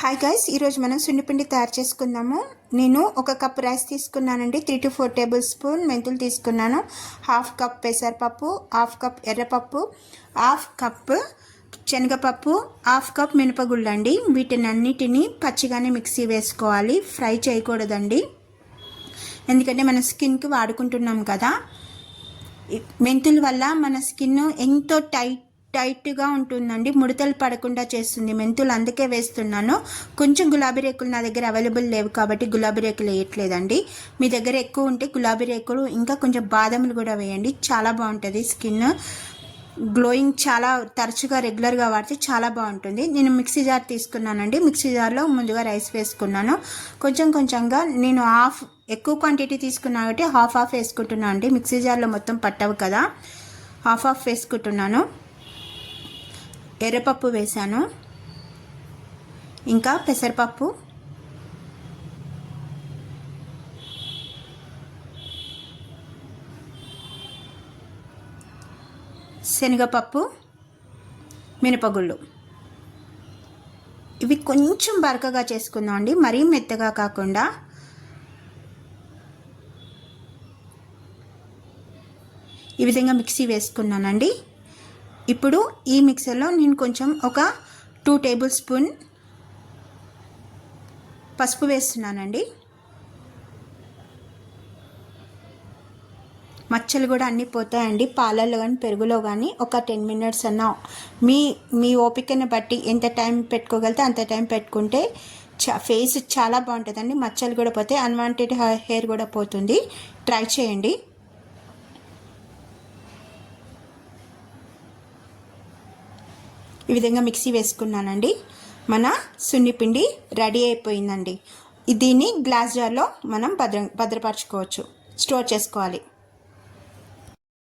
Hi guys, ఈరోజు మనం సున్నిపిండి తయారు చేసుకుందాము. నేను ఒక కప్ రైస్ తీసుకున్నానండి. 3 to 4 టేబుల్ స్పూన్ మెంతులు తీసుకున్నాను. హాఫ్ కప్ పెసరపప్పు, హాఫ్ కప్ ఎర్రపప్పు, హాఫ్ కప్ శనగపప్పు, హాఫ్ కప్ మినపగుళ్ళు అండి. వీటినన్నిటిని పచ్చిగానే మిక్సీ వేసుకోవాలి, ఫ్రై చేయకూడదండి. ఎందుకంటే మన స్కిన్కి వాడుకుంటున్నాం కదా. మెంతుల వల్ల మన స్కిన్ ఎంతో టైట్గా ఉంటుందండి, ముడతలు పడకుండా చేస్తుంది మెంతులు, అందుకే వేస్తున్నాను. కొంచెం గులాబీ రేకులు నా దగ్గర అవైలబుల్ లేవు కాబట్టి గులాబీ రేకులు వేయట్లేదండి. మీ దగ్గర ఎక్కువ ఉంటే గులాబీ రేకులు ఇంకా కొంచెం బాదములు కూడా వేయండి, చాలా బాగుంటుంది. స్కిన్ గ్లోయింగ్ చాలా తరచుగా రెగ్యులర్గా వాడితే చాలా బాగుంటుంది. నేను మిక్సీ జార్ తీసుకున్నానండి. మిక్సీ జార్లో ముందుగా రైస్ వేసుకున్నాను. కొంచెంగా నేను ఎక్కువ క్వాంటిటీ తీసుకున్నా కాబట్టి హాఫ్ వేసుకుంటున్నాను అండి. మిక్సీ జార్లో మొత్తం పట్టవు కదా, హాఫ్ వేసుకుంటున్నాను. ఎర్రపప్పు వేసాను, ఇంకా పెసరపప్పు, శనగపప్పు, మినపగుళ్ళు. ఇవి కొంచెం బరకగా చేసుకుందాం అండి, మరీ మెత్తగా కాకుండా. ఈ విధంగా మిక్సీ వేసుకున్నానండి. ఇప్పుడు ఈ మిక్సర్లో నేను కొంచెం ఒక 2 టేబుల్ స్పూన్ పసుపు వేస్తున్నానండి. మచ్చలు కూడా అన్నీ పోతాయండి, పాలల్లో కానీ పెరుగులో కానీ. ఒక 10 minutes అన్నా మీ ఓపికను బట్టి ఎంత టైం పెట్టుకోగలితే అంత టైం పెట్టుకుంటే ఫేస్ చాలా బాగుంటుందండి. మచ్చలు కూడా పోతాయి, అన్వాంటెడ్ హెయిర్ కూడా పోతుంది. ట్రై చేయండి. ఈ విధంగా మిక్సీ వేసుకున్నానండి. మన సున్నిపిండి రెడీ అయిపోయిందండి. దీన్ని గ్లాస్ జార్లో మనం భద్రపరచుకోవచ్చు, స్టోర్ చేసుకోవాలి.